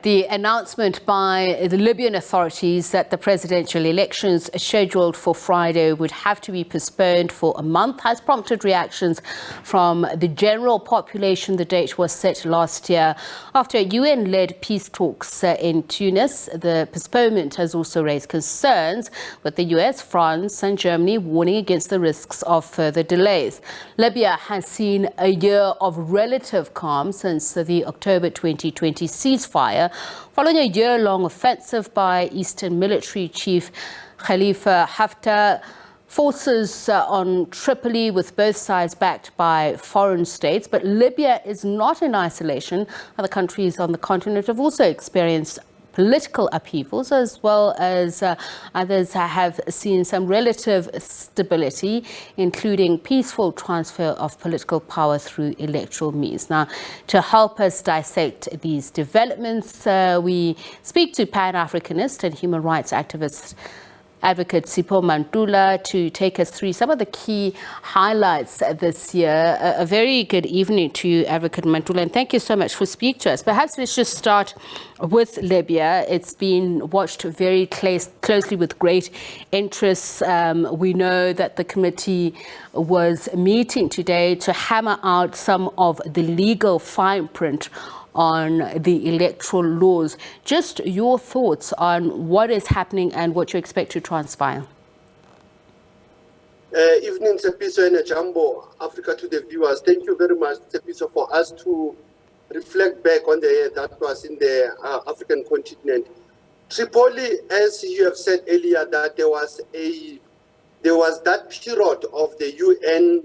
The announcement by the Libyan authorities that the presidential elections scheduled for Friday would have to be postponed for a month has prompted reactions from the general population. The date was set last year after UN-led peace talks in Tunis. The postponement has also raised concerns with the US, France and Germany warning against the risks of further delays. Libya has seen a year of relative calm since the October 2020 ceasefire, following a year-long offensive by Eastern Military Chief Khalifa Haftar. Forces on Tripoli, with both sides backed by foreign states. But Libya is not in isolation. Other countries on the continent have also experienced political upheavals, as well as others have seen some relative stability, including peaceful transfer of political power through electoral means. Now, to help us dissect these developments, we speak to Pan-Africanist and human rights advocate Sipho Mantula to take us through some of the key highlights this year. A very good evening to you, Advocate Mantula, and thank you so much for speaking to us. Perhaps let's just start with Libya. It's been watched very closely with great interest. We know that the committee was meeting today to hammer out some of the legal fine print on the electoral laws. Just your thoughts on what is happening and what you expect to transpire. Evening, Tsepiso and Jumbo, Africa to the viewers. Thank you very much, Tsepiso, for us to reflect back on the year that was in the African continent. Tripoli, as you have said earlier, that there was that period of the UN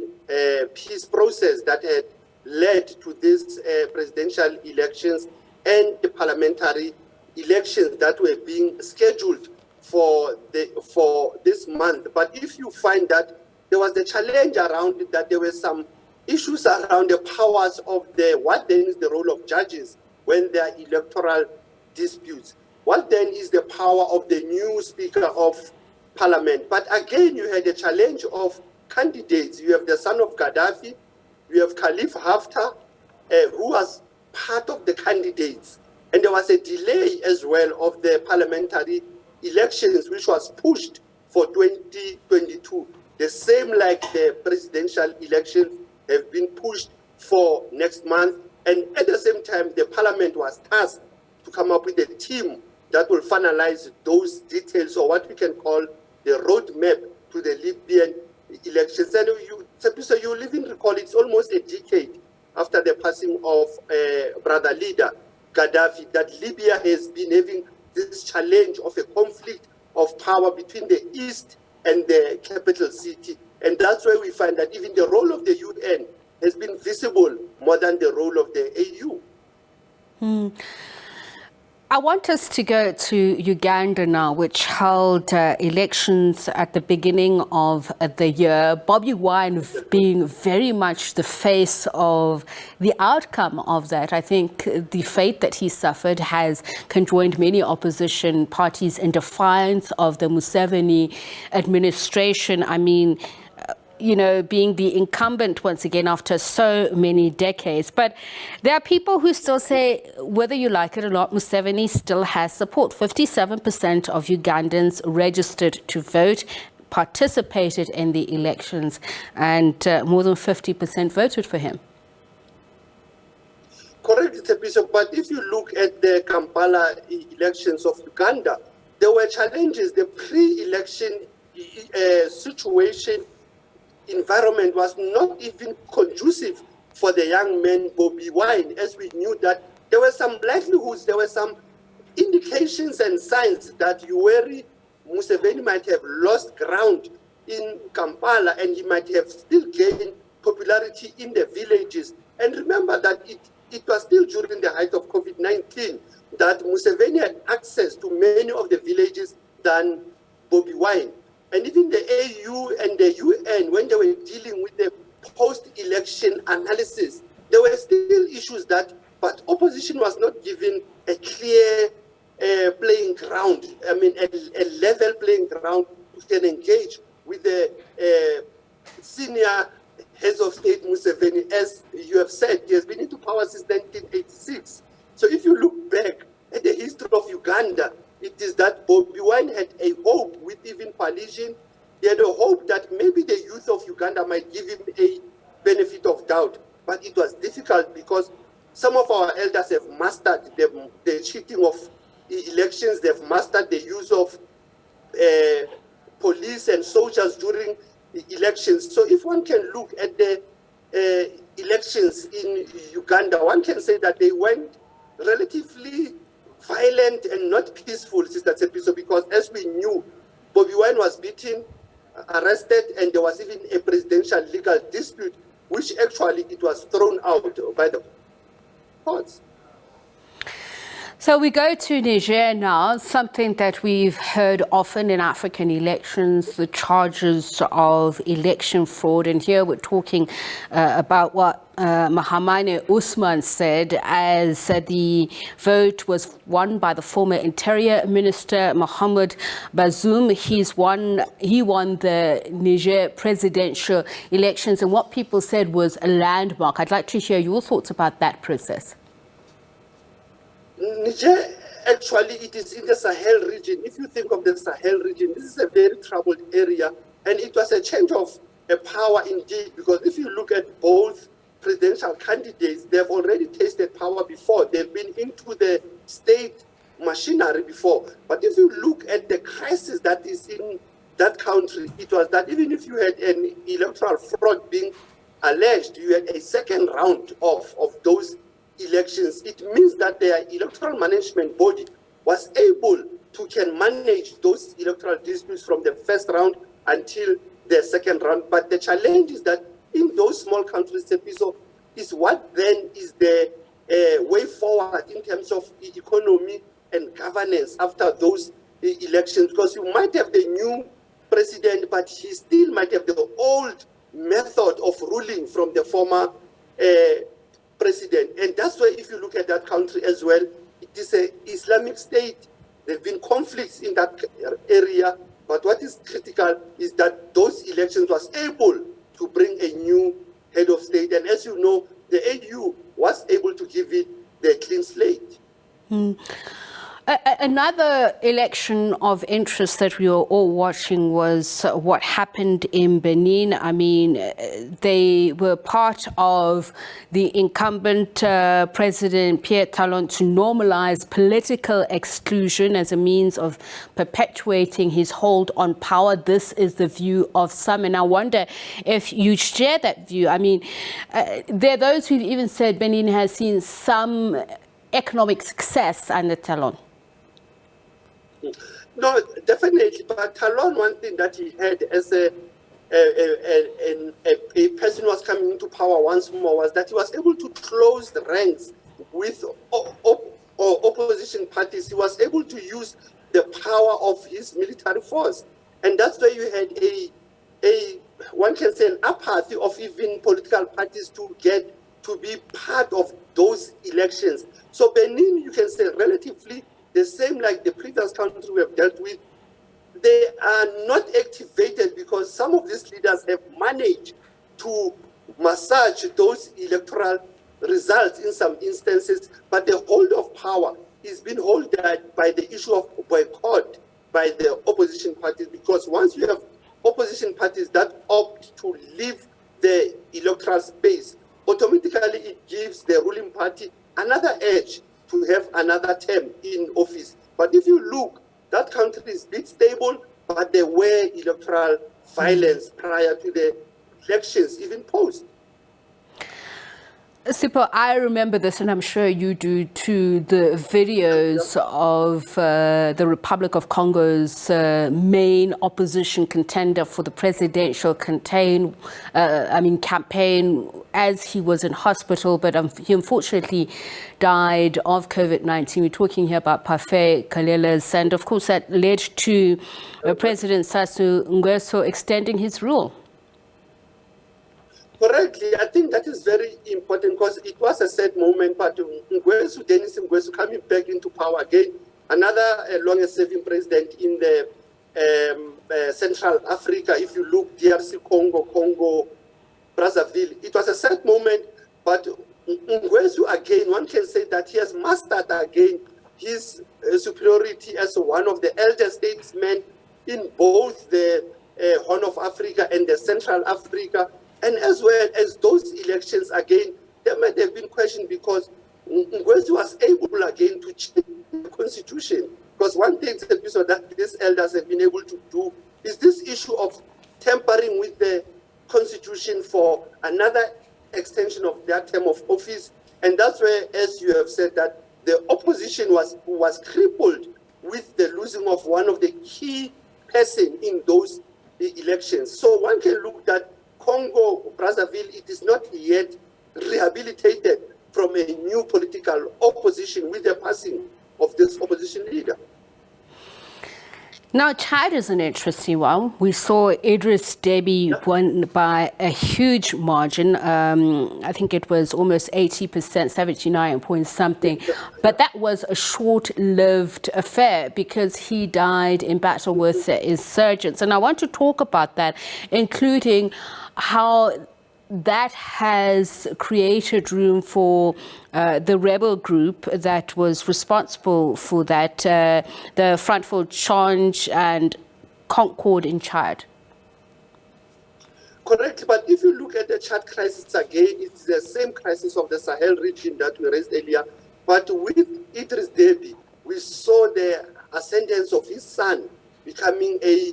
peace process that had led to these presidential elections and the parliamentary elections that were being scheduled for this month. But if you find that there was the challenge around it, that there were some issues around the powers of what then is the role of judges when there are electoral disputes? What then is the power of the new Speaker of Parliament? But again, you had a challenge of candidates. You have the son of Gaddafi. We have Khalifa Haftar, who was part of the candidates. And there was a delay as well of the parliamentary elections, which was pushed for 2022. The same like the presidential elections have been pushed for next month. And at the same time, the parliament was tasked to come up with a team that will finalize those details, or what we can call the roadmap to the Libyan elections. And so you live in recall, it's almost a decade after the passing of brother leader Gaddafi that Libya has been having this challenge of a conflict of power between the east and the capital city. And that's where we find that even the role of the UN has been visible more than the role of the AU. I want us to go to Uganda now, which held elections at the beginning of the year. Bobi Wine being very much the face of the outcome of that. I think the fate that he suffered has conjoined many opposition parties in defiance of the Museveni administration. I mean, you know, being the incumbent once again after so many decades. But there are people who still say, whether you like it or not, Museveni still has support. 57% of Ugandans registered to vote, participated in the elections, and more than 50% voted for him. Correct, Bishop. But if you look at the Kampala elections of Uganda, there were challenges. The pre-election situation environment was not even conducive for the young man Bobi Wine, as we knew that there were some likelihoods, there were some indications and signs that Yoweri Museveni might have lost ground in Kampala and he might have still gained popularity in the villages. And remember that it was still during the height of COVID-19 that Museveni had access to many of the villages than Bobi Wine. And even the AU and the UN, when they were dealing with the post-election analysis, there were still issues but opposition was not given a clear playing ground. I mean, a level playing ground to can engage with the senior heads of state Museveni. As you have said, he has been into power since 1986. So if you look back at the history of Uganda, it is that Bobi Wine had a hope with even coalition. He had a hope that maybe the youth of Uganda might give him a benefit of doubt. But it was difficult because some of our elders have mastered the cheating of elections. They've mastered the use of police and soldiers during the elections. So if one can look at the elections in Uganda, one can say that they went relatively violent and not peaceful, Sister Tsepiso, because as we knew, Bobi Wine was beaten, arrested, and there was even a presidential legal dispute, which actually it was thrown out by the courts. So we go to Niger now, something that we've heard often in African elections, the charges of election fraud. And here we're talking about what Mahamane Usman said as the vote was won by the former Interior Minister Mohamed Bazoum. He won the Niger presidential elections, and what people said was a landmark. I'd like to hear your thoughts about that process. Niger, actually, it is in the Sahel region. If you think of the Sahel region, this is a very troubled area, and it was a change of power indeed, because if you look at both presidential candidates, they've already tasted power before. They've been into the state machinery before. But if you look at the crisis that is in that country, it was that even if you had an electoral fraud being alleged, you had a second round of those elections. It means that their electoral management body was able to can manage those electoral disputes from the first round until the second round. But the challenge is that in those small countries, is what then is the way forward in terms of the economy and governance after those elections, because you might have the new president, but he still might have the old method of ruling from the former president. And that's why if you look at that country as well, it is an Islamic state. There have been conflicts in that area, but what is critical is that those elections was able to bring a new head of state. And as you know, the AU was able to give it the clean slate. Another election of interest that we were all watching was what happened in Benin. I mean, they were part of the incumbent President Pierre Talon to normalize political exclusion as a means of perpetuating his hold on power. This is the view of some, and I wonder if you share that view. I mean, there are those who've even said Benin has seen some economic success under Talon. No, definitely. But Talon, one thing that he had as a person who was coming into power once more was that he was able to close the ranks with opposition parties. He was able to use the power of his military force. And that's why you had one can say an apathy of even political parties to get to be part of those elections. So Benin, you can say relatively the same like the previous country we have dealt with. They are not activated because some of these leaders have managed to massage those electoral results in some instances, but the hold of power is being held by the issue of boycott by the opposition parties, because once you have opposition parties that opt to leave the electoral space, automatically it gives the ruling party another edge to have another term in office. But if you look, that country is a bit stable, but there were electoral violence prior to the elections, even post. Sipho, I remember this, and I'm sure you do too, the videos of the Republic of Congo's main opposition contender for the presidential campaign as he was in hospital, but he unfortunately died of COVID-19. We're talking here about Parfait Kalela's, and of course that led to President Sassou Nguesso extending his rule. Correctly, I think that is very important because it was a sad moment, but Denis Nguesso coming back into power again, another longest-serving president in the Central Africa. If you look, DRC, Congo, Brazzaville, it was a sad moment, but Nguesso again, one can say that he has mastered again his superiority as one of the elder statesmen in both the Horn of Africa and the Central Africa, and as well as those elections again, there might have been questioned because Ngwezi was able again to change the constitution. Because one thing that these elders have been able to do is this issue of tampering with the constitution for another extension of their term of office. And that's where, as you have said, that the opposition was crippled with the losing of one of the key person in those elections. So one can look at Congo, Brazzaville, it is not yet rehabilitated from a new political opposition with the passing of this opposition leader. Now, Chad is an interesting one. We saw Idris Deby won by a huge margin. I think it was almost 80%, 79 point something. But that was a short-lived affair because he died in battle with the insurgents. And I want to talk about that, including how that has created room for the rebel group that was responsible for that, the Front for Change and Concord in Chad. Correct, but if you look at the Chad crisis again, it's the same crisis of the Sahel region that we raised earlier. But with Idris Deby, we saw the ascendance of his son becoming a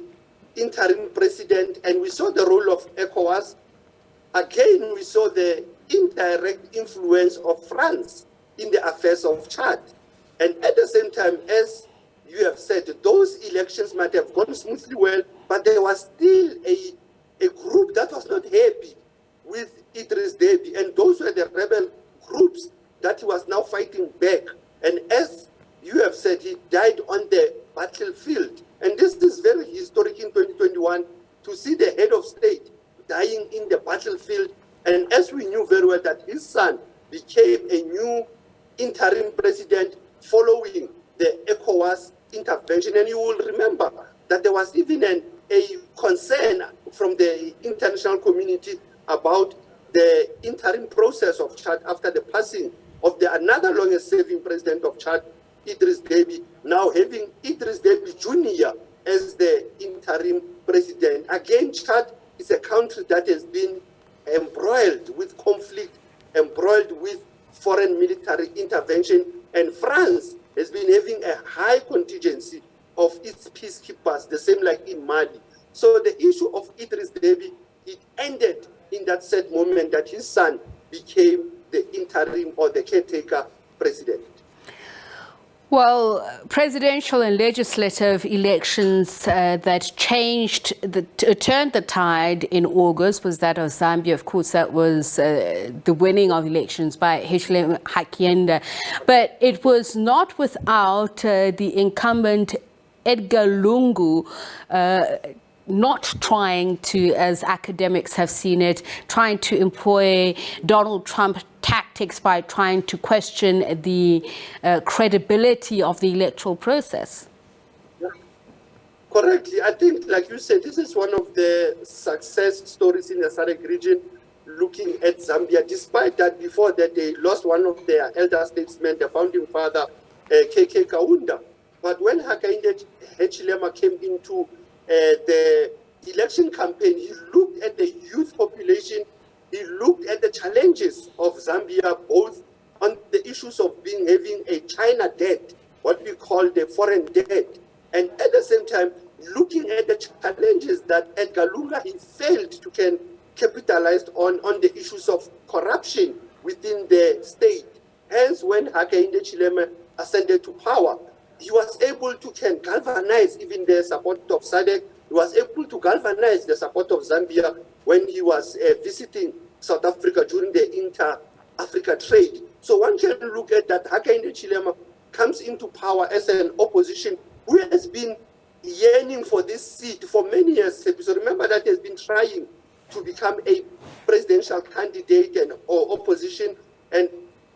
interim president, and we saw the role of ECOWAS. Again, we saw the indirect influence of France in the affairs of Chad. And at the same time, as you have said, those elections might have gone smoothly well, but there was still a group that was not happy with Idris Deby. And those were the rebel groups that he was now fighting back. And as you have said, he died on the battlefield. And this is very historic in 2021 to see the head of state dying in the battlefield, and as we knew very well that his son became a new interim president following the ECOWAS intervention. And you will remember that there was even a concern from the international community about the interim process of Chad after the passing of the another longest-serving president of Chad, Idris Deby, now having Idris Deby Jr. as the interim president. Again, Chad is a country that has been embroiled with conflict, embroiled with foreign military intervention, and France has been having a high contingency of its peacekeepers, the same like in Mali. So the issue of Idris Deby, it ended in that sad moment that his son became the interim or the caretaker president. Well, presidential and legislative elections that turned the tide in August was that of Zambia. Of course, that was the winning of elections by Hichilema Hakienda. But it was not without the incumbent Edgar Lungu not trying to, as academics have seen it, trying to employ Donald Trump tactics by trying to question the credibility of the electoral process. Yeah. Correctly. I think, like you said, this is one of the success stories in the SADC region, looking at Zambia, despite that before that they lost one of their elder statesmen, the founding father, KK Kaunda. But when Hakainde Hichilema came into the election campaign, he looked at the youth population, he looked at the challenges of Zambia, both on the issues of having a China debt, what we call the foreign debt, and at the same time, looking at the challenges that Edgar Lungu, he failed to capitalize on the issues of corruption within the state. Hence, when Hakainde Hichilema ascended to power, he was able to galvanize even the support of SADC. He was able to galvanize the support of Zambia when he was visiting South Africa during the inter-Africa trade. So one can look at that Hakainde Hichilema comes into power as an opposition who has been yearning for this seat for many years. So remember that he has been trying to become a presidential candidate and or opposition. And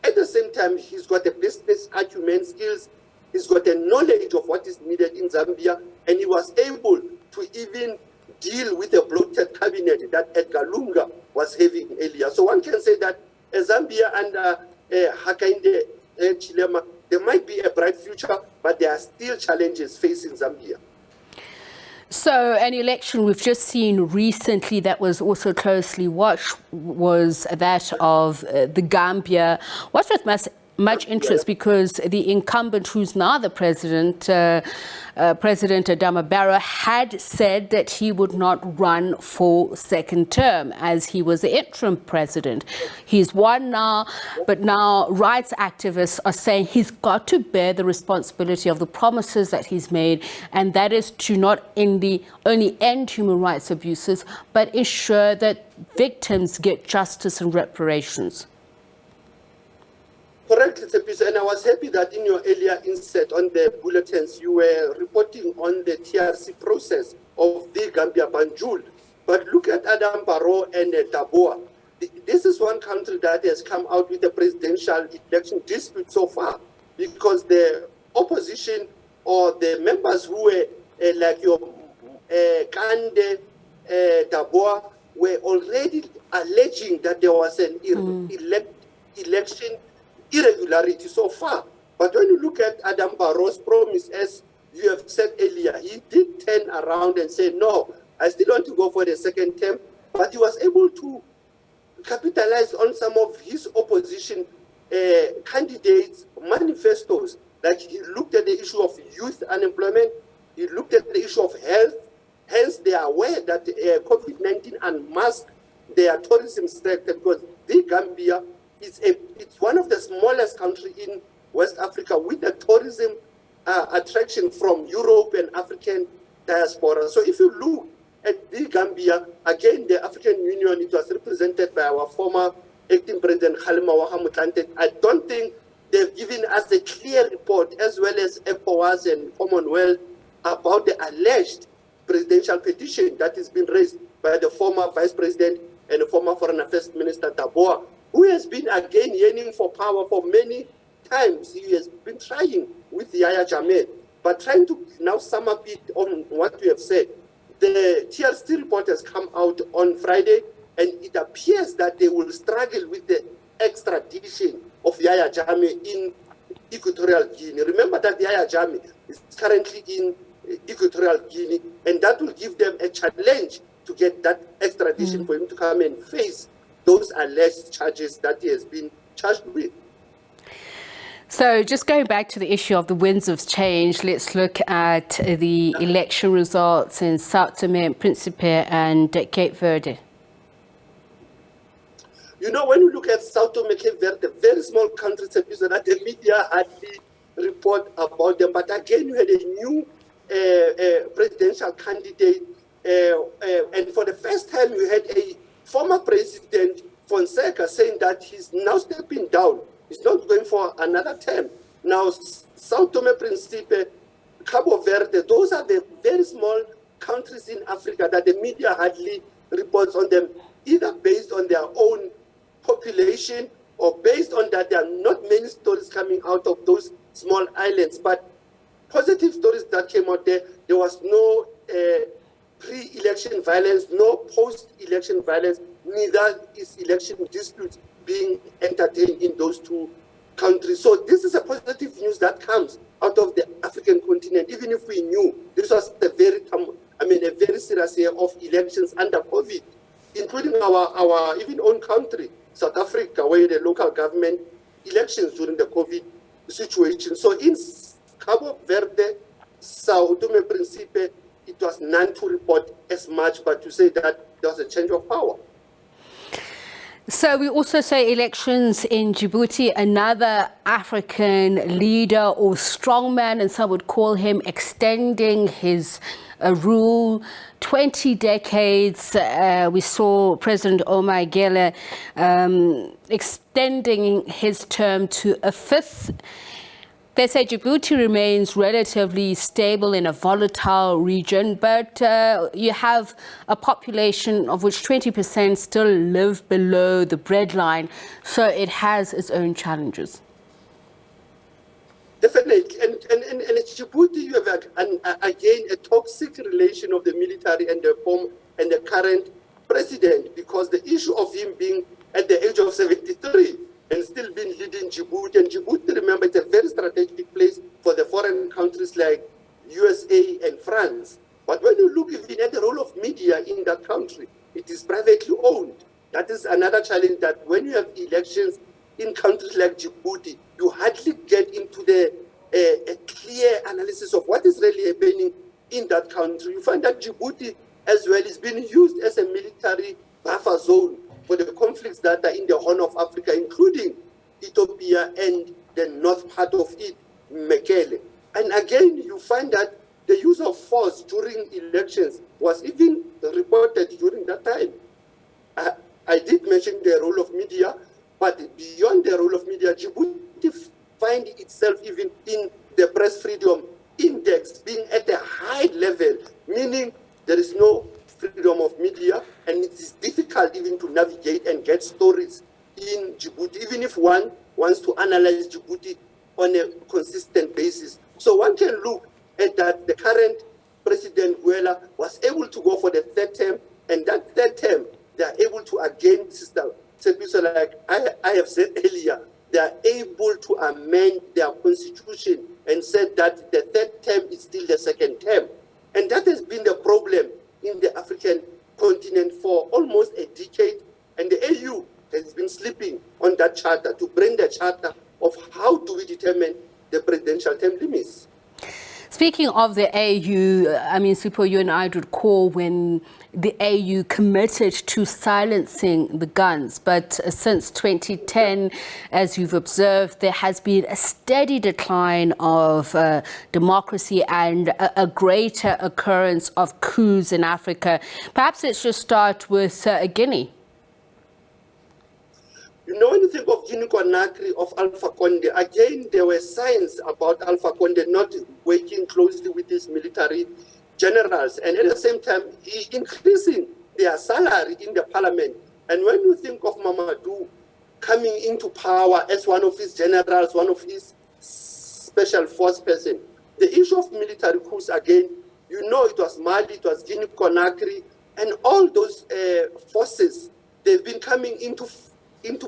at the same time, he's got the business acumen skills. He's got a knowledge of what is needed in Zambia, and he was able to even deal with a bloated cabinet that Edgar Lungu was having earlier. So one can say that Zambia under Hakainde Hichilema there might be a bright future, but there are still challenges facing Zambia. So an election we've just seen recently that was also closely watched was that of the Gambia. What's with much interest because the incumbent, who's now the president, President Adama Barrow, had said that he would not run for second term as he was the interim president. He's won now, but now rights activists are saying he's got to bear the responsibility of the promises that he's made, and that is to not only end human rights abuses, but ensure that victims get justice and reparations. Correct, Tsepiso, and I was happy that in your earlier insert on the bulletins, you were reporting on the TRC process of the Gambia Banjul. But look at Adam Barrow and Daboa. This is one country that has come out with a presidential election dispute so far, because the opposition or the members who were like your Kande, Daboa, were already alleging that there was an election irregularity so far. But when you look at Adam Barrow's promise, as you have said earlier, he did turn around and say, no, I still want to go for the second term. But he was able to capitalize on some of his opposition candidates' manifestos. Like he looked at the issue of youth unemployment, he looked at the issue of health. Hence, they are aware that COVID-19 unmasked their tourism sector, because the Gambia it's one of the smallest countries in West Africa with a tourism attraction from Europe and African diaspora. So if you look at the Gambia, again, the African Union, it was represented by our former acting president, Khalifa Haftar. I don't think they've given us a clear report, as well as ECOWAS and Commonwealth, about the alleged presidential petition that has been raised by the former vice president and the former foreign affairs minister, Daboa, who has been again yearning for power for many times. He has been trying with Yahya Jammeh, but trying to now sum up it on what we have said. The TRC report has come out on Friday, and it appears that they will struggle with the extradition of Yahya Jammeh in Equatorial Guinea. Remember that Yahya Jammeh is currently in Equatorial Guinea, and that will give them a challenge to get that extradition for him to come and face those alleged charges that he has been charged with. So just going back to the issue of the winds of change, let's look at the election results in Sao Tome and Principe and Cape Verde. You know, when you look at Sao Tome and Cape Verde, very small countries, that the media hardly report about them. But again, you had a new presidential candidate, and for the first time, you had a former president Fonseca saying that he's now stepping down. He's not going for another term. Now, Sao Tome, Principe, Cabo Verde, those are the very small countries in Africa that the media hardly reports on them, either based on their own population or based on that there are not many stories coming out of those small islands. But positive stories that came out there, there was no pre-election violence, no post-election violence, neither is election disputes being entertained in those two countries. So this is a positive news that comes out of the African continent, even if we knew this was a very serious year of elections under COVID, including our even own country, South Africa, where the local government elections during the COVID situation. So in Cabo Verde, Sao Tome and Principe, it was none to report as much, but to say that there was a change of power. So we also say elections in Djibouti, another African leader or strongman, and some would call him, extending his rule 20 decades. We saw President Omar Gele extending his term to a fifth. They say Djibouti remains relatively stable in a volatile region, but you have a population of which 20% still live below the breadline, so it has its own challenges. Definitely, and Djibouti, you have again a toxic relation of the military and the current president, because the issue of him being at the age of 73, and still been leading Djibouti. And Djibouti, remember, it's a very strategic place for the foreign countries like USA and France. But when you look even at the role of media in that country, it is privately owned. That is another challenge, that when you have elections in countries like Djibouti, you hardly get into a clear analysis of what is really happening in that country. You find that Djibouti as well is being used as a military buffer zone for the conflicts that are in the Horn of Africa, including Ethiopia and the north part of it, Mekele. And again, you find that the use of force during elections was even reported during that time. I did mention the role of media, but beyond the role of media, Djibouti finds itself even in the press freedom index being at a high level, meaning there is no freedom of media, and it is difficult even to navigate and get stories in Djibouti, even if one wants to analyze Djibouti on a consistent basis. So one can look at that the current President Guela was able to go for the third term, and that third term, they are able to again, Sister Sepiso, like I have said earlier, they are able to amend their constitution and said that the third term is still the second term. And that has been the problem in the African continent for almost a decade. And the AU has been sleeping on that charter to bring the charter of how do we determine the presidential term limits. Speaking of the AU, I mean, Sipho, you and I recall when the AU committed to silencing the guns. But since 2010, as you've observed, there has been a steady decline of democracy and a greater occurrence of coups in Africa. Perhaps let's just start with Guinea. You know, when you think of Guinea Conakry, of Alpha Conde, again, there were signs about Alpha Conde not working closely with his military generals, and at the same time, increasing their salary in the parliament. And when you think of Mamadou coming into power as one of his generals, one of his special force person, the issue of military coups, again, you know, it was Mali, it was Guinea Conakry, and all those forces, they've been coming into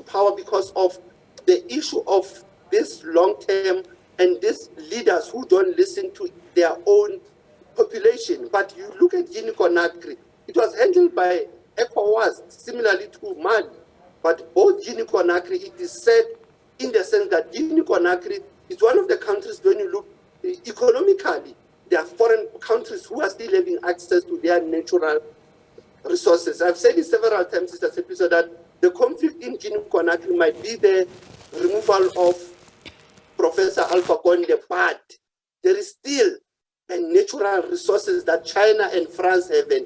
power because of the issue of this long-term and these leaders who don't listen to their own population. But you look at Guinea Conakry, it was handled by ECOWAS, similarly to Mali. But both Guinea Conakry, it is said in the sense that Guinea Conakry is one of the countries, when you look economically, there are foreign countries who are still having access to their natural resources. I've said it several times, Sister Sepiso, that the conflict in Guinea Conakry might be the removal of Professor Alpha Conde, but there is still a natural resources that China and France have an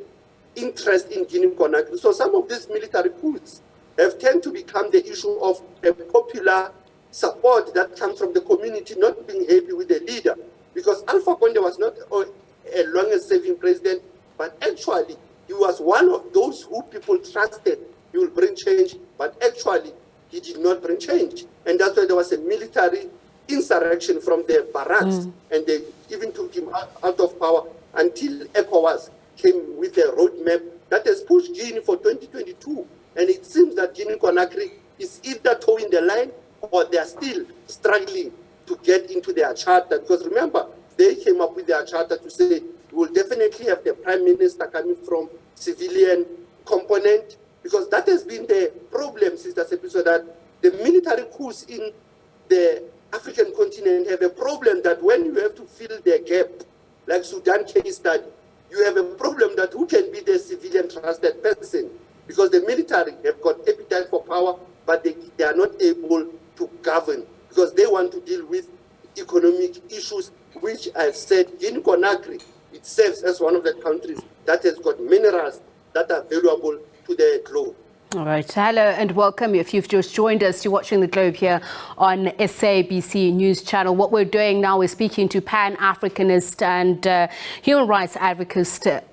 interest in Guinea Conakry. So some of these military coups have tended to become the issue of a popular support that comes from the community not being happy with the leader. Because Alpha Conde was not a longest-serving president, but actually he was one of those who people trusted he will bring change, but actually he did not bring change. And that's why there was a military insurrection from the barracks, and they even took him out of power until ECOWAS came with a roadmap that has pushed Guinea for 2022. And it seems that Guinea Conakry is either towing the line or they are still struggling to get into their charter. Because remember, they came up with their charter to say, we will definitely have the prime minister coming from civilian component, because that has been the problem, Sister Sepiso, that the military coups in the African continent have a problem that when you have to fill the gap, like Sudan case study, you have a problem that who can be the civilian trusted person, because the military have got appetite for power, but they are not able to govern, because they want to deal with economic issues, which I've said, Guinea Conakry, it serves as one of the countries that has got minerals that are valuable to the globe. All right. Hello and welcome. If you've just joined us, you're watching The Globe here on SABC News Channel. What we're doing now is speaking to Pan-Africanist and human rights advocate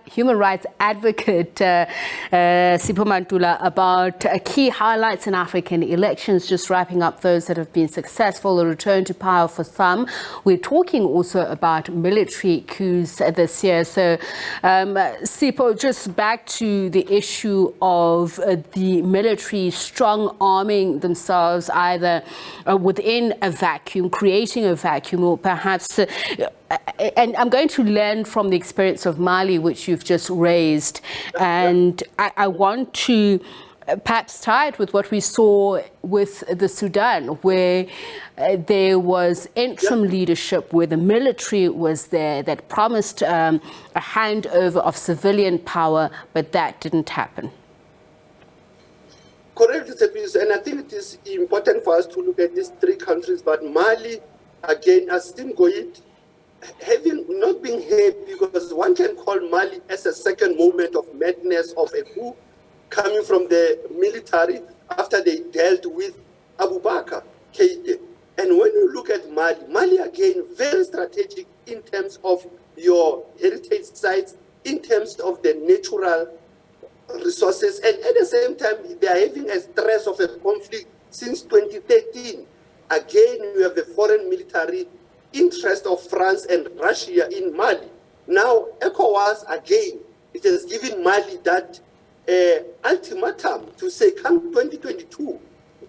human rights advocate Sipho Mantula about key highlights in African elections, just wrapping up those that have been successful, a return to power for some. We're talking also about military coups this year. So, Sipho, just back to the issue of the military strong-arming themselves either within a vacuum, creating a vacuum, or perhaps and I'm going to learn from the experience of Mali, which you've just raised. And I want to perhaps tie it with what we saw with the Sudan, where there was interim leadership, where the military was there that promised a handover of civilian power, but that didn't happen. Correct, and I think it is important for us to look at these three countries, but Mali, again, as Tim Goyit, having not been here, because one can call Mali as a second moment of madness of a coup coming from the military after they dealt with Abu Bakr Keïta. And when you look at Mali, Mali again, very strategic in terms of your heritage sites, in terms of the natural resources, and at the same time, they are having a stress of a conflict since 2013. Again, you have the foreign military interest of France and Russia in Mali. Now, ECOWAS, again, it has given Mali that ultimatum to say, come 2022,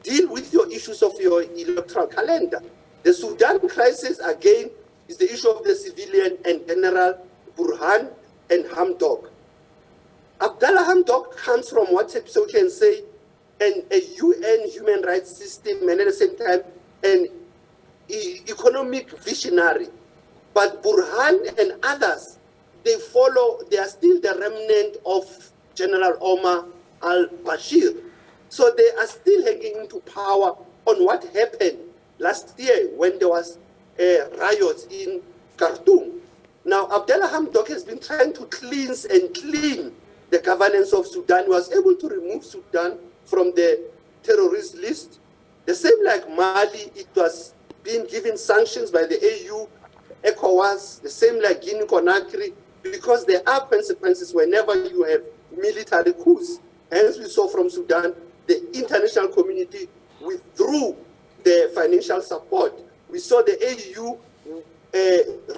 deal with your issues of your electoral calendar. The Sudan crisis, again, is the issue of the civilian and General Burhan and Hamdok. Abdallah Hamdok comes from what so can say a UN human rights system, and at the same time, an economic visionary. But Burhan and others, they are still the remnant of General Omar al-Bashir. So they are still hanging into power on what happened last year when there was riots in Khartoum. Now, Abdallah Hamdok has been trying to cleanse and clean the governance of Sudan. He was able to remove Sudan from the terrorist list. The same like Mali, it was being given sanctions by the AU, ECOWAS, the same like Guinea-Conakry, because there are consequences whenever you have military coups. Hence, we saw from Sudan, the international community withdrew the financial support. We saw the AU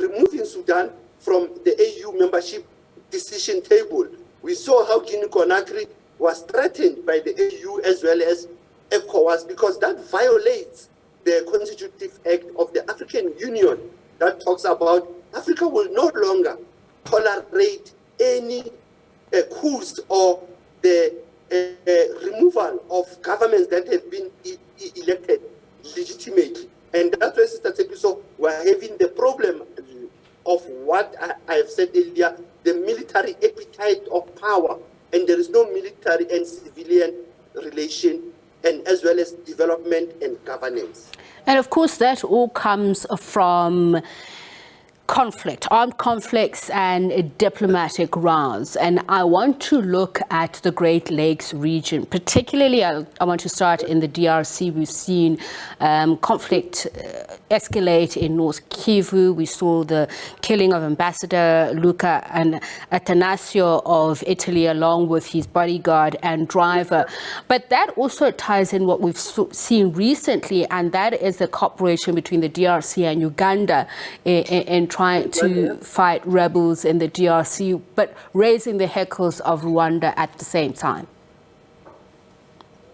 removing Sudan from the AU membership decision table. We saw how Guinea-Conakry was threatened by the AU as well as ECOWAS, because that violates the Constitutive Act of the African Union that talks about Africa will no longer tolerate any coups or the removal of governments that have been elected legitimately. And that's why, Sister Tsepiso, we're having the problem of what I have said earlier, the military appetite of power, and there is no military and civilian relation, and as well as development and governance. And of course, that all comes from conflict, armed conflicts and diplomatic rows. And I want to look at the Great Lakes region. Particularly, I want to start in the DRC. We've seen conflict escalate in North Kivu. We saw the killing of Ambassador Luca and Atanasio of Italy, along with his bodyguard and driver. But that also ties in what we've seen recently, and that is the cooperation between the DRC and Uganda in trying to fight rebels in the DRC, but raising the heckles of Rwanda at the same time.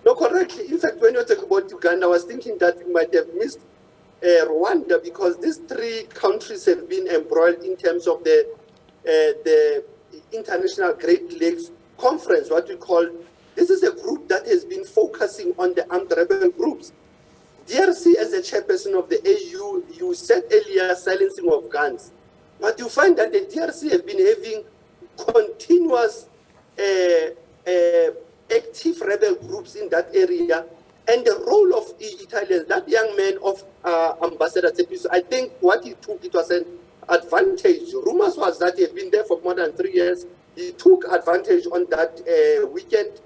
No, correctly. In fact, when you talk about Uganda, I was thinking that we might have missed Rwanda, because these three countries have been embroiled in terms of the International Great Lakes Conference, what we call. This is a group that has been focusing on the armed rebel groups. DRC, as a chairperson of the AU, you said earlier silencing of guns. But you find that the DRC have been having continuous active rebel groups in that area. And the role of Italians, that young man of Ambassador Tsepiso, I think what he took, it was an advantage. Rumors was that he had been there for more than 3 years. He took advantage on that weekend.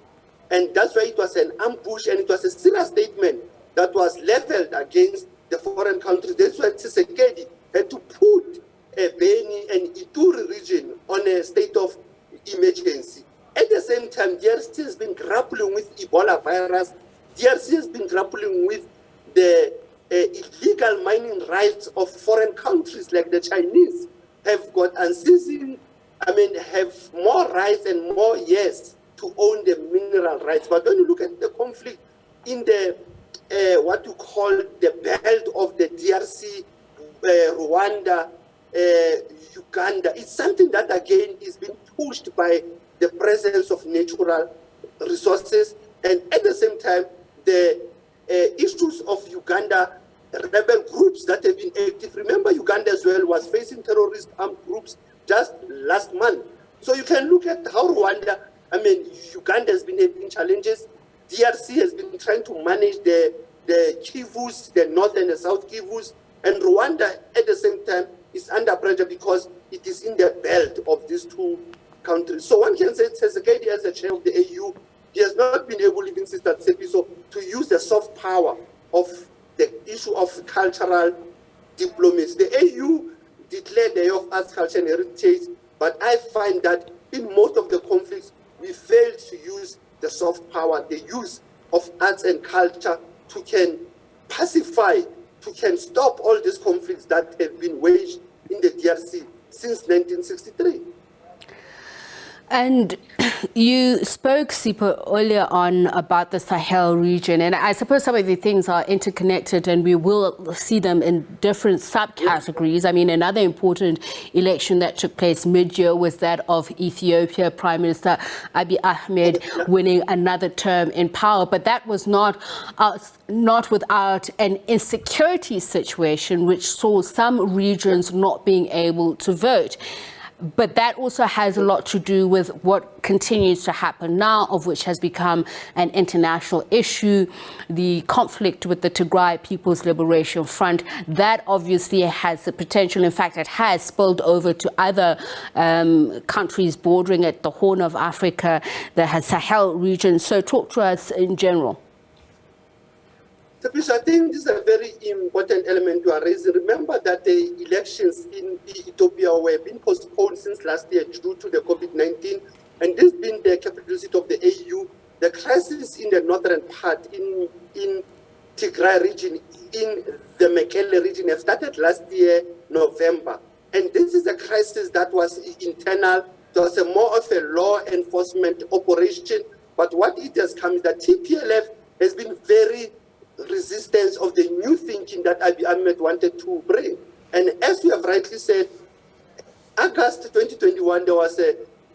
And that's why it was an ambush, and it was a serious statement that was leveled against the foreign countries. That's why Tshisekedi had to put Beni and Ituri region on a state of DRC has been grappling with Ebola virus. DRC has been grappling with the illegal mining rights of foreign countries like the Chinese have got unceasing, have more rights and more years to own the mineral rights. But when you look at the conflict in the what you call the belt of the DRC, Rwanda, Uganda, it's something that again is being pushed by the presence of natural resources, and at the same time, the issues of Uganda rebel groups that have been active. Remember, Uganda as well was facing terrorist armed groups just last month. So you can look at how Rwanda, Uganda has been having challenges. DRC has been trying to manage the Kivus, the North and the South Kivus, and Rwanda at the same time is under pressure because it is in the belt of these two countries. So one can say, Tshisekedi as the chair of the AU, he has not been able, even since that episode, to use the soft power of the issue of cultural diplomacy. The AU declared the Day of Arts, Culture and Heritage, but I find that in most of the conflicts, we failed to use the soft power, the use of arts and culture to can pacify, to can stop all these conflicts that have been waged in the DRC since 1963. And you spoke, Sipho, earlier on about the Sahel region, and I suppose some of the things are interconnected and we will see them in different subcategories. Another important election that took place mid-year was that of Ethiopia, Prime Minister Abiy Ahmed winning another term in power, but that was not without an insecurity situation which saw some regions not being able to vote. But that also has a lot to do with what continues to happen now, of which has become an international issue, the conflict with the Tigray People's Liberation Front. That obviously has the potential, in fact, it has spilled over to other countries bordering at the Horn of Africa, the Sahel region. So talk to us in general. I think this is a very important element you are raising. Remember that the elections in Ethiopia were being postponed since last year due to the COVID-19, and this being the capital city of the AU. The crisis in the northern part, in Tigray region, in the Mekelle region, have started last year, November. And this is a crisis that was internal. It was more of a law enforcement operation. But what it has come is that TPLF has been very resistance of the new thinking that Abiy Ahmed wanted to bring. And as you have rightly said, August 2021, there was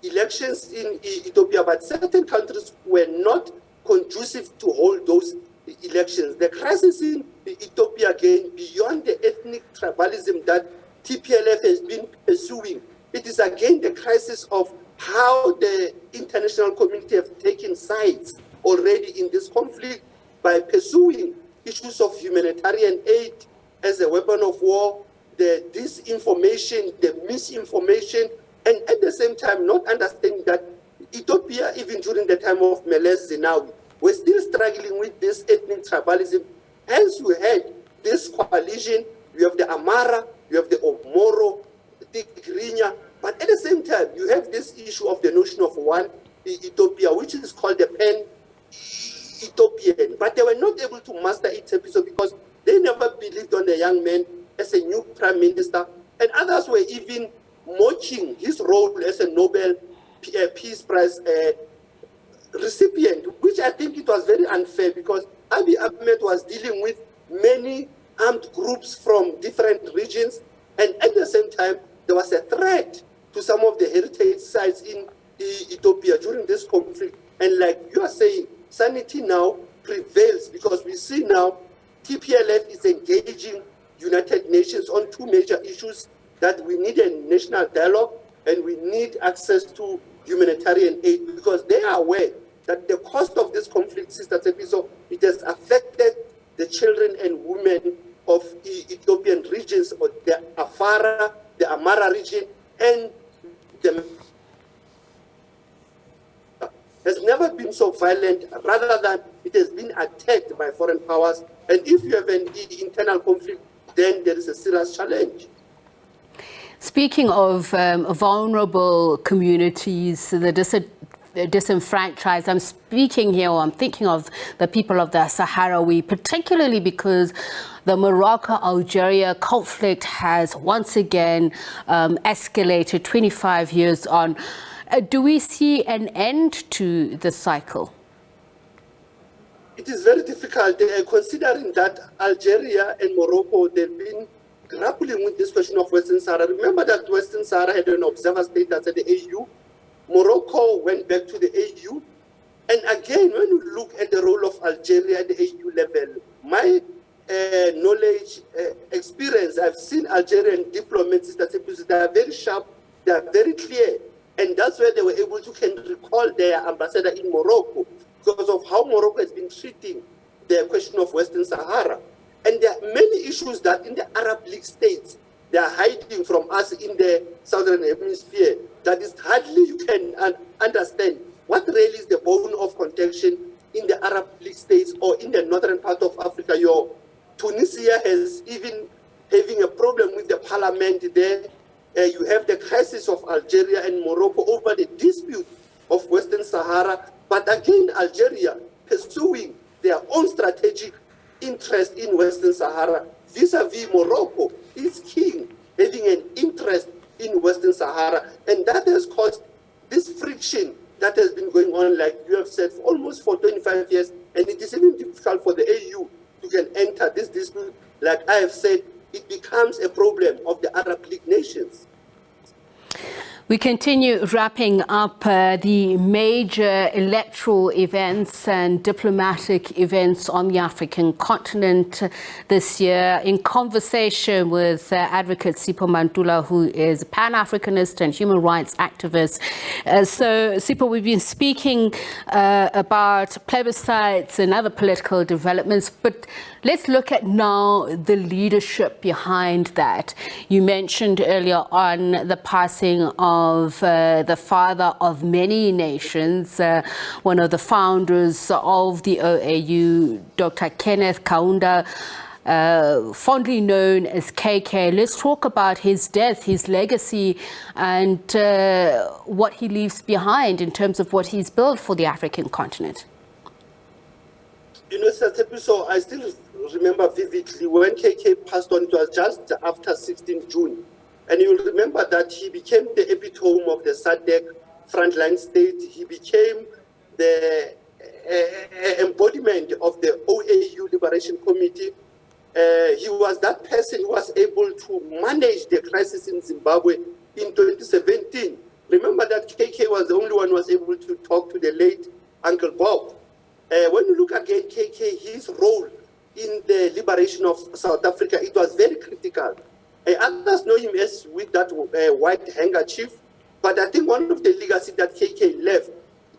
elections in Ethiopia, but certain countries were not conducive to hold those elections. The crisis in Ethiopia, again, beyond the ethnic tribalism that TPLF has been pursuing, it is again the crisis of how the international community have taken sides already in this conflict, by pursuing issues of humanitarian aid as a weapon of war, the disinformation, the misinformation, and at the same time not understanding that Ethiopia, even during the time of Meles Zenawi, we're still struggling with this ethnic tribalism. Hence, you had this coalition, you have the Amara, you have the Omoro, the Tigrinya, but at the same time, you have this issue of the notion of one Ethiopia, which is called the Pan-Ethiopian, but they were not able to master its episode because they never believed on the young man as a new prime minister, and others were even mocking his role as a Nobel Peace Prize recipient, which I think it was very unfair because Abiy Ahmed was dealing with many armed groups from different regions, and at the same time, there was a threat to some of the heritage sites in Ethiopia during this conflict. And like you are saying, sanity now prevails because we see now TPLF is engaging United Nations on two major issues, that we need a national dialogue and we need access to humanitarian aid, because they are aware that the cost of this conflict, Sister Tsepiso, it has affected the children and women of Ethiopian regions, or the Afara, the Amara region, and the has never been so violent, rather than it has been attacked by foreign powers. And if you have an internal conflict, then there is a serious challenge. Speaking of vulnerable communities, the disenfranchised. I'm speaking here, or I'm thinking of the people of the Sahrawi, particularly because the Morocco-Algeria conflict has once again escalated 25 years on. Do we see an end to the cycle? It is very difficult, considering that Algeria and Morocco, they've been grappling with this question of Western Sahara. Remember that Western Sahara had an observer status at the AU. Morocco went back to the AU. And again, when you look at the role of Algeria at the AU level, my knowledge, experience, I've seen Algerian diplomats that they are very sharp, they are very clear. And that's where they were able to recall their ambassador in Morocco because of how Morocco has been treating the question of Western Sahara. And there are many issues that in the Arab League states, they are hiding from us in the Southern Hemisphere. That is hardly you can understand what really is the bone of contention in the Arab League states or in the northern part of Africa. Tunisia has even having a problem with the parliament there. You have the crisis of Algeria and Morocco over the dispute of Western Sahara. But again, Algeria pursuing their own strategic interest in Western Sahara vis-a-vis Morocco, its king having an interest in Western Sahara. And that has caused this friction that has been going on, like you have said, for almost 25 years. And it is even difficult for the AU to can enter this dispute. Like I have said, it becomes a problem of the Arab League nations. We continue wrapping up the major electoral events and diplomatic events on the African continent this year in conversation with advocate Sipho Mantula, who is a Pan-Africanist and human rights activist. So, Sipho, we've been speaking about plebiscites and other political developments, but let's look at now the leadership behind that. You mentioned earlier on the passing of the father of many nations, one of the founders of the OAU, Dr. Kenneth Kaunda, fondly known as KK. Let's talk about his death, his legacy, and what he leaves behind in terms of what he's built for the African continent. You know, so I still remember vividly when KK passed on. It was just after 16 June. And you will remember that he became the epitome of the SADC frontline state. He became the embodiment of the OAU Liberation Committee. He was that person who was able to manage the crisis in Zimbabwe in 2017. Remember that KK was the only one who was able to talk to the late Uncle Bob. When you look again, KK, his role in the liberation of South Africa, it was very critical. Others know him as with that white handkerchief, but I think one of the legacy that KK left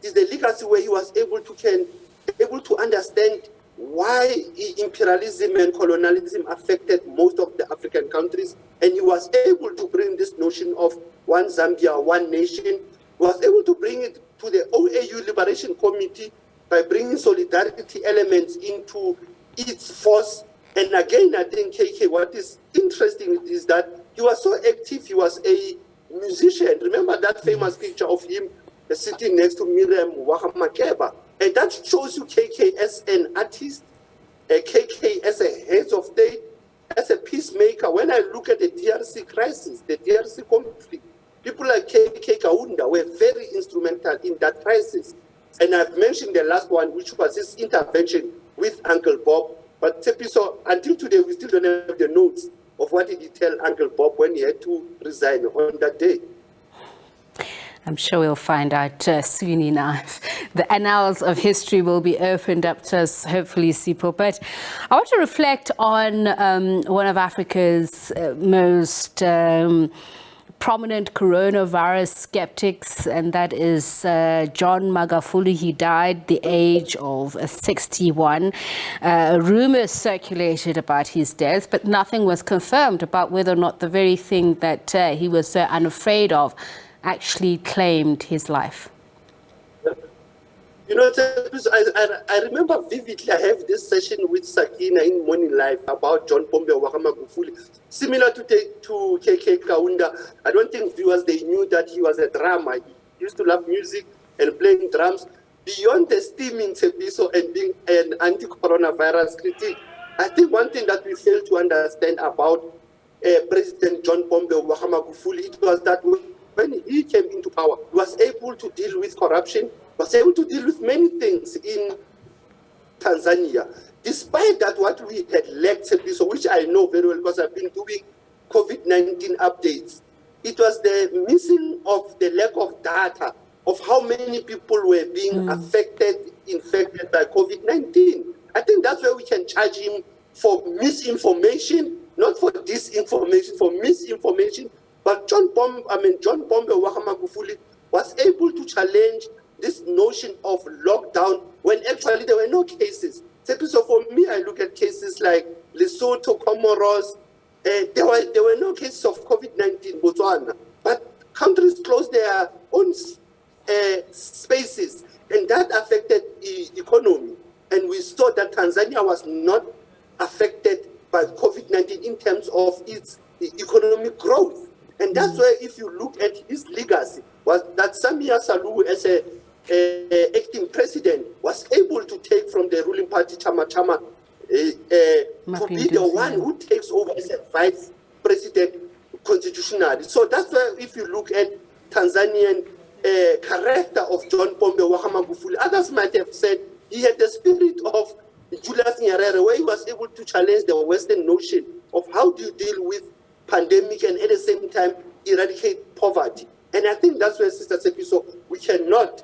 is the legacy where he was able to understand why imperialism and colonialism affected most of the African countries, and he was able to bring this notion of one Zambia, one nation. He was able to bring it to the OAU Liberation Committee by bringing solidarity elements into its force. And again, I think KK, what is interesting is that he was so active. He was a musician. Remember that famous picture of him sitting next to Miriam Wahamakeba? And that shows you KK as an artist, KK as a head of state, as a peacemaker. When I look at the DRC crisis, the DRC conflict, people like KK Kaunda were very instrumental in that crisis. And I've mentioned the last one, which was his intervention with Uncle Bob. But so until today, we still don't have the notes of what did he tell Uncle Bob when he had to resign on that day. I'm sure we'll find out soon enough. The annals of history will be opened up to us, hopefully, Sipho. But I want to reflect on one of Africa's most prominent coronavirus skeptics, and that is John Magufuli. He died at the age of 61. Rumors circulated about his death, but nothing was confirmed about whether or not the very thing that he was so unafraid of actually claimed his life. You know, I remember vividly, I have this session with Sakina in Morning Life about John Pombe Magufuli, similar to KK Kaunda. I don't think viewers, they knew that he was a drummer. He used to love music, and playing drums. Beyond the steaming Tsepiso and being an anti-coronavirus critic, I think one thing that we fail to understand about President John Pombe Magufuli, it was that when he came into power, he was able to deal with corruption, was able to deal with many things in Tanzania. Despite that, what we had lacked, which I know very well because I've been doing COVID-19 updates, it was the missing of the lack of data of how many people were being infected by COVID-19. I think that's where we can charge him for misinformation, not for disinformation, for misinformation. But John Pombe Magufuli was able to challenge this notion of lockdown when actually there were no cases. So for me, I look at cases like Lesotho, Comoros. There were no cases of COVID-19, Botswana. But countries closed their own spaces, and that affected the economy. And we saw that Tanzania was not affected by COVID-19 in terms of its economic growth. And that's why, if you look at his legacy, was that Samia Suluhu, as a acting president, was able to take from the ruling party Chama to be the one who takes over as a vice president constitutionally. So that's why, if you look at Tanzanian character of John Pombe Magufuli, others might have said he had the spirit of Julius Nyerere, where he was able to challenge the Western notion of how do you deal with pandemic and at the same time eradicate poverty. And I think that's where, Sister Tsepiso, we cannot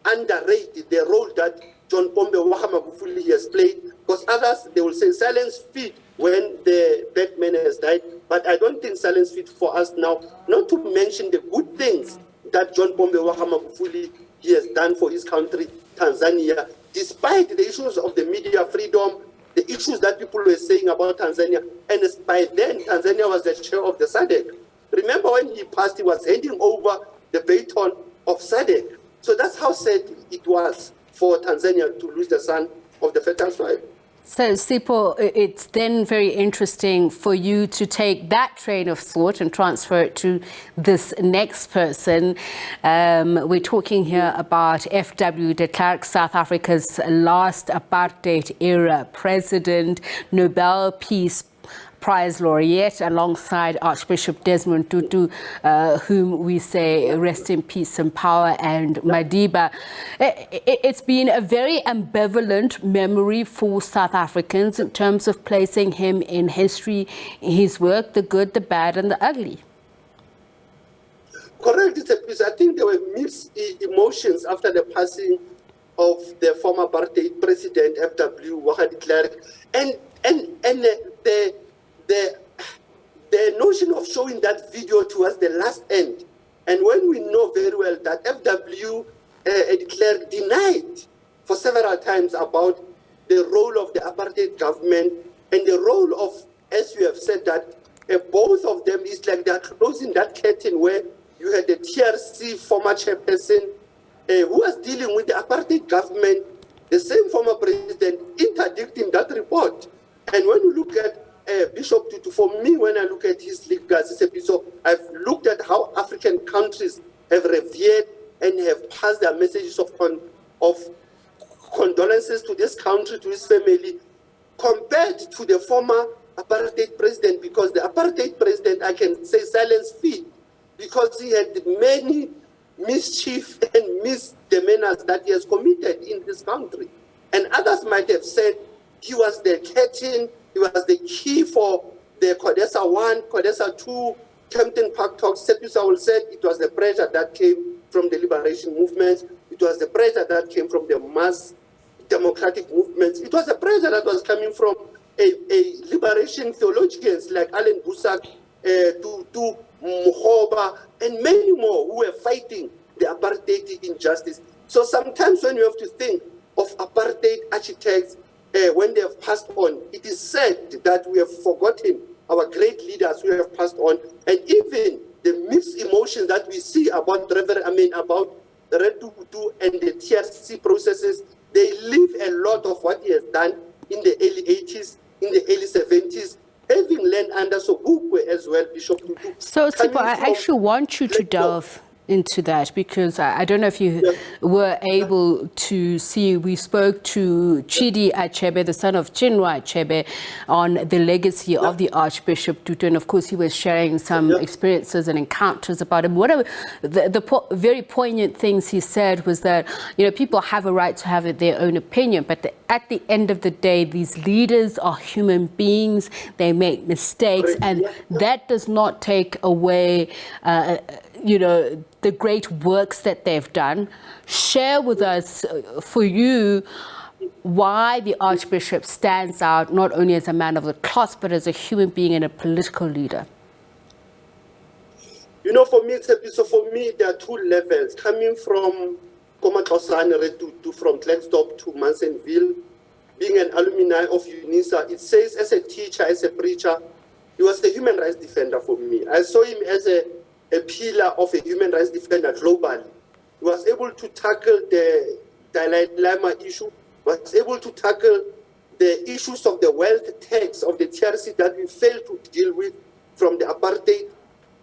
underrate the role that John Pombe Magufuli has played, because others, they will say silence fit when the bad man has died, but I don't think silence fit for us now, not to mention the good things that John Pombe Magufuli he has done for his country, Tanzania, despite the issues of the media freedom, the issues that people were saying about Tanzania. And by then, Tanzania was the chair of the SADC. Remember when he passed, he was handing over the baton of SADC. So that's how sad it was for Tanzania to lose the son of the fertile soil. So, Sipho, it's then very interesting for you to take that train of thought and transfer it to this next person. We're talking here about F.W. de Klerk, South Africa's last apartheid-era president, Nobel Peace Prize laureate, alongside Archbishop Desmond Tutu, whom we say rest in peace and power, and Madiba. It's been a very ambivalent memory for South Africans in terms of placing him in history, his work, the good, the bad, and the ugly. Correct, I think there were mixed emotions after the passing of the former apartheid president, F.W. de Klerk, and the notion of showing that video towards the last end. And when we know very well that F.W. de Klerk denied for several times about the role of the apartheid government and the role of, as you have said, that both of them is like they're closing that curtain where you had the TRC former chairperson who was dealing with the apartheid government, the same former president interdicting that report. And when you look at Bishop Tutu, for me, when I look at his legacy, so I've looked at how African countries have revered and have passed their messages of condolences to this country, to his family, compared to the former apartheid president, because the apartheid president, I can say silence fit, because he had many mischief and misdemeanors that he has committed in this country. And others might have said he was the curtain, he was the key for the Codesa 1, Codesa 2, Kempton Park talks. Sepiso will said it was the pressure that came from the liberation movements. It was the pressure that came from the mass democratic movements. It was the pressure that was coming from a liberation theologians like Alan Busak, Tutu, Muhoba, and many more who were fighting the apartheid injustice. So sometimes when you have to think of apartheid architects, when they have passed on, it is said that we have forgotten our great leaders who have passed on, and even the mixed emotions that we see about about the Red Tutu and the TRC processes. They leave a lot of what he has done in the early 80s, in the early 70s, having learned under Sobukwe as well, Bishop Tutu. So, Sipho, I actually want you to delve into that, because I don't know if you were able to see, we spoke to Chidi Achebe, the son of Chinua Achebe, on the legacy of the Archbishop Tutu, and of course he was sharing some experiences and encounters about him. One of the very poignant things he said was that, people have a right to have their own opinion, but at the end of the day, these leaders are human beings, they make mistakes, and that does not take away the great works that they've done. Share with us, for you, why the Archbishop stands out not only as a man of the cloth, but as a human being and a political leader. For me, there are two levels. Coming from Komatlosane from Klerk to Mansonville, being an alumni of UNISA, it says as a teacher, as a preacher, he was a human rights defender for me. I saw him as a pillar of a human rights defender globally. He was able to tackle the Dalai Lama issue, was able to tackle the issues of the wealth tax of the TRC that we failed to deal with from the apartheid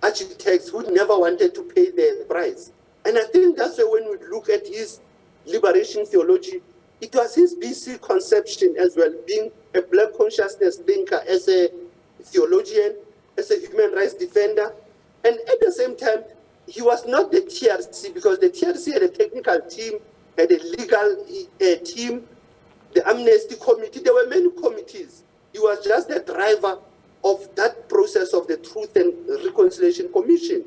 architects who never wanted to pay the price. And I think that's why when we look at his liberation theology, it was his BC conception as well, being a black consciousness thinker, as a theologian, as a human rights defender. And at the same time, he was not the TRC, because the TRC had a technical team, had a legal team, the amnesty committee. There were many committees. He was just the driver of that process of the Truth and Reconciliation Commission.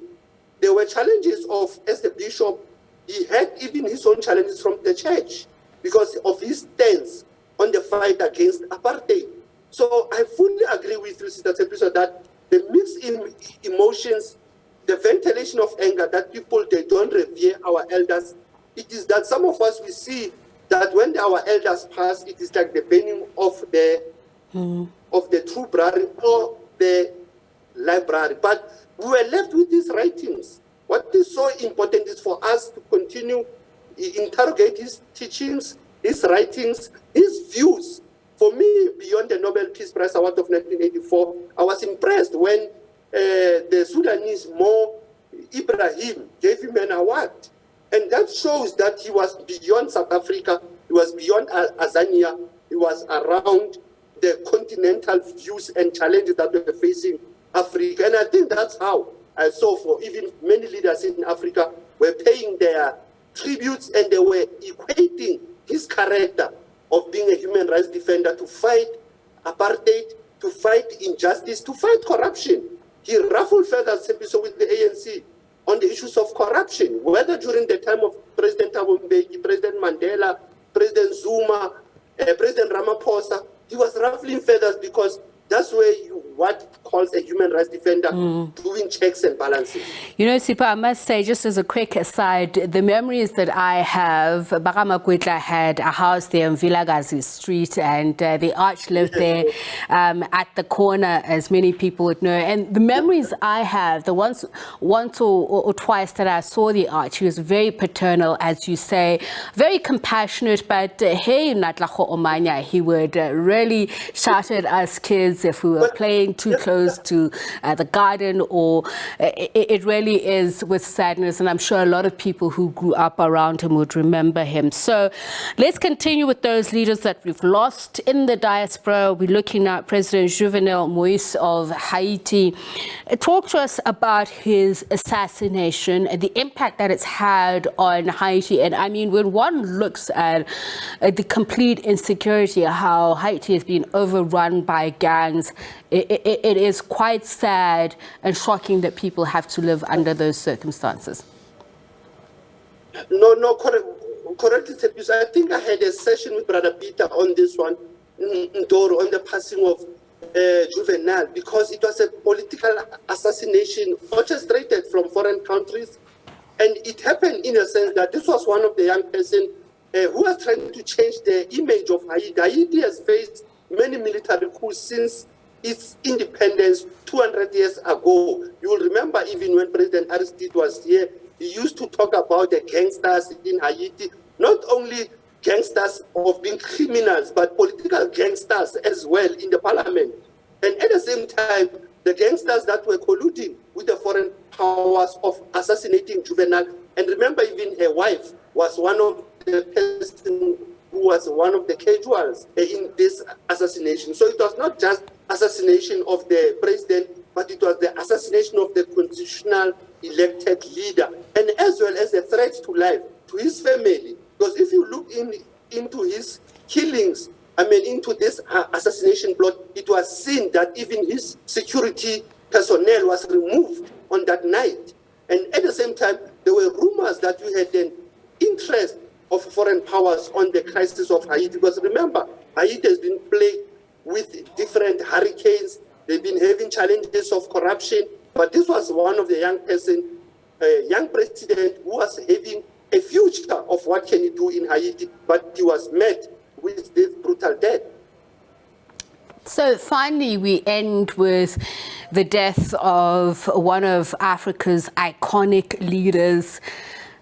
There were challenges as the bishop, he had even his own challenges from the church because of his stance on the fight against apartheid. So I fully agree with you, Sister Tsepiso, that the mixed emotions, the ventilation of anger, that people, they don't revere our elders. It is that some of us, we see that when our elders pass, it is like the burning of the true library or the library. But we were left with these writings. What is so important is for us to continue interrogate his teachings, his writings, his views. For me, beyond the Nobel Peace Prize Award of 1984, I was impressed when the Sudanese Mo Ibrahim gave him an award. And that shows that he was beyond South Africa, he was beyond Azania, he was around the continental views and challenges that were facing Africa. And I think that's how I saw for even many leaders in Africa were paying their tributes, and they were equating his character of being a human rights defender to fight apartheid, to fight injustice, to fight corruption. He ruffled feathers with the ANC on the issues of corruption, whether during the time of President Thabo Mbeki, President Mandela, President Zuma, President Ramaphosa. He was ruffling feathers because that's where what calls a human rights defender doing checks and balances. Sipho, I must say, just as a quick aside, the memories that I have, Bakamakwitla had a house there on Vilagazi Street, and the arch lived there at the corner, as many people would know. And the memories I have, the once or twice that I saw the arch, he was very paternal, as you say, very compassionate, but hey, Natlaho Omanya, he would really shout at us kids if we were playing too close to the garden, or it really is with sadness, and I'm sure a lot of people who grew up around him would remember him. So let's continue with those leaders that we've lost in the diaspora. We're looking at President Jovenel Moïse of Haiti. Talk to us about his assassination and the impact that it's had on Haiti. And I mean, when one looks at the complete insecurity, how Haiti has been overrun by gangs, it is quite sad and shocking that people have to live under those circumstances. No, correctly. I think I had a session with Brother Peter on this one, Ndoro, on the passing of Juvenal, because it was a political assassination orchestrated from foreign countries. And it happened in a sense that this was one of the young persons who was trying to change the image of Haiti. Haiti has faced many military coups since its independence 200 years ago. You will remember even when President Aristide was here, he used to talk about the gangsters in Haiti, not only gangsters of being criminals, but political gangsters as well in the parliament. And at the same time, the gangsters that were colluding with the foreign powers of assassinating juvenile. And remember, even her wife was one of the person who was one of the casualties in this assassination. So it was not just assassination of the president, but it was the assassination of the constitutional elected leader, and as well as a threat to life, to his family. Because if you look into his killings, into this assassination plot, it was seen that even his security personnel was removed on that night. And at the same time, there were rumors that you had an interest of foreign powers on the crisis of Haiti. Because remember, Haiti has been plagued with different hurricanes. They've been having challenges of corruption. But this was one of the young president who was having a future of what can he do in Haiti, but he was met with this brutal death. So finally, we end with the death of one of Africa's iconic leaders.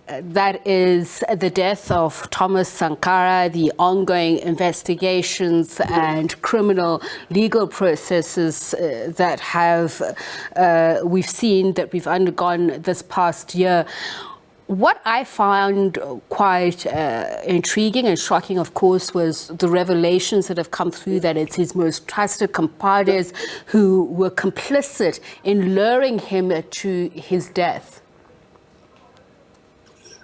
That is the death of Thomas Sankara, the ongoing investigations and criminal legal processes that we've seen, that we've undergone this past year. What I found quite intriguing and shocking, of course, was the revelations that have come through that it's his most trusted compadres who were complicit in luring him to his death.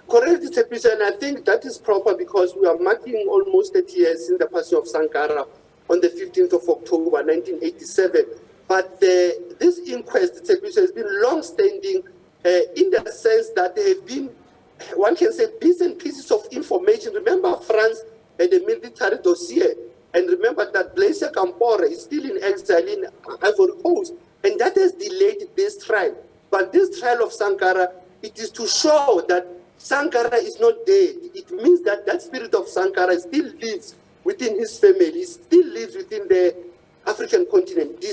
Correct, and I think that is proper because we are marking almost 30 years since the passing of Sankara on the 15th of October 1987. But this inquest has been long-standing in the sense that there have been, one can say, bits and pieces of information. Remember, France had a military dossier, and remember that Blaise Compaoré is still in exile in Ivory Coast, and that has delayed this trial. But this trial of Sankara, it is to show that Sankara is not dead. It means that that spirit of Sankara still lives within his family. It still lives within the African continent.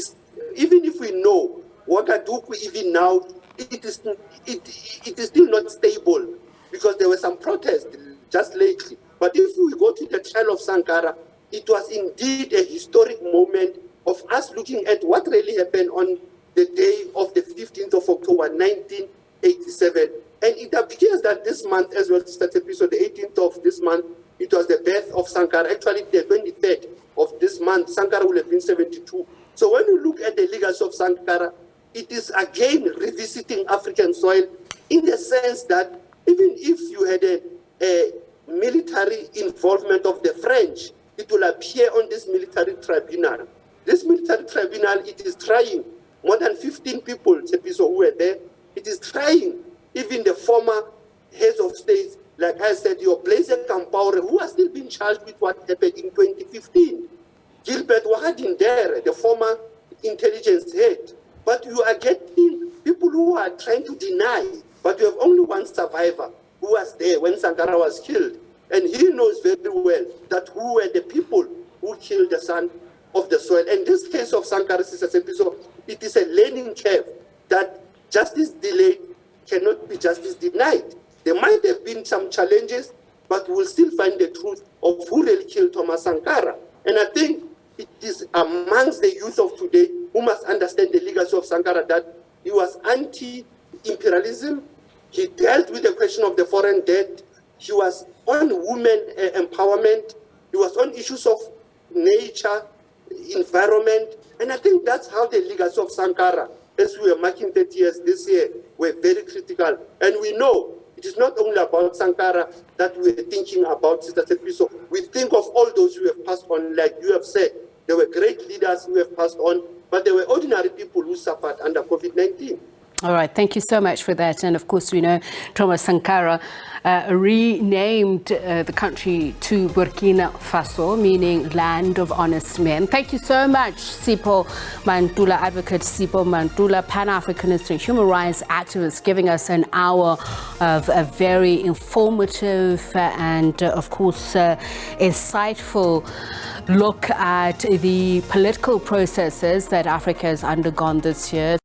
Even if we know Ouagadougou, even now, it is still not stable because there were some protests just lately. But if we go to the trial of Sankara, it was indeed a historic moment of us looking at what really happened on the day of the 15th of October, 1987. And it appears that this month as well, that episode, the 18th of this month, it was the birth of Sankara. Actually, the 23rd of this month, Sankara will have been 72. So when you look at the legacy of Sankara, it is again revisiting African soil in the sense that even if you had a military involvement of the French, it will appear on this military tribunal. This military tribunal, it is trying more than 15 people, who were there. It is trying even the former heads of states, like I said, your Blaise Compaoré, who has still been charged with what happened in 2015. Gilbert Ouahadine, the former intelligence head. But you are getting people who are trying to deny, but you have only one survivor who was there when Sankara was killed. And he knows very well that who were the people who killed the son of the soil. And this case of Sankara, it is a learning curve that justice delayed cannot be justice denied. There might have been some challenges, but we'll still find the truth of who really killed Thomas Sankara. And I think it is amongst the youth of today who must understand the legacy of Sankara, that he was anti-imperialism. He dealt with the question of the foreign debt. He was on women empowerment. He was on issues of nature, environment. And I think that's how the legacy of Sankara, as we are marking 30 years this year, were very critical. And we know it is not only about Sankara that we are thinking about, Sister Sipho. We think of all those who have passed on, like you have said. There were great leaders who have passed on, but there were ordinary people who suffered under COVID-19. All right, thank you so much for that. And of course, we know Thomas Sankara renamed the country to Burkina Faso, meaning land of honest men. Thank you so much, Sipho Mantula, Advocate Sipho Mantula, Pan-Africanist and human rights activist, giving us an hour of a very informative and, of course, insightful look at the political processes that Africa has undergone this year.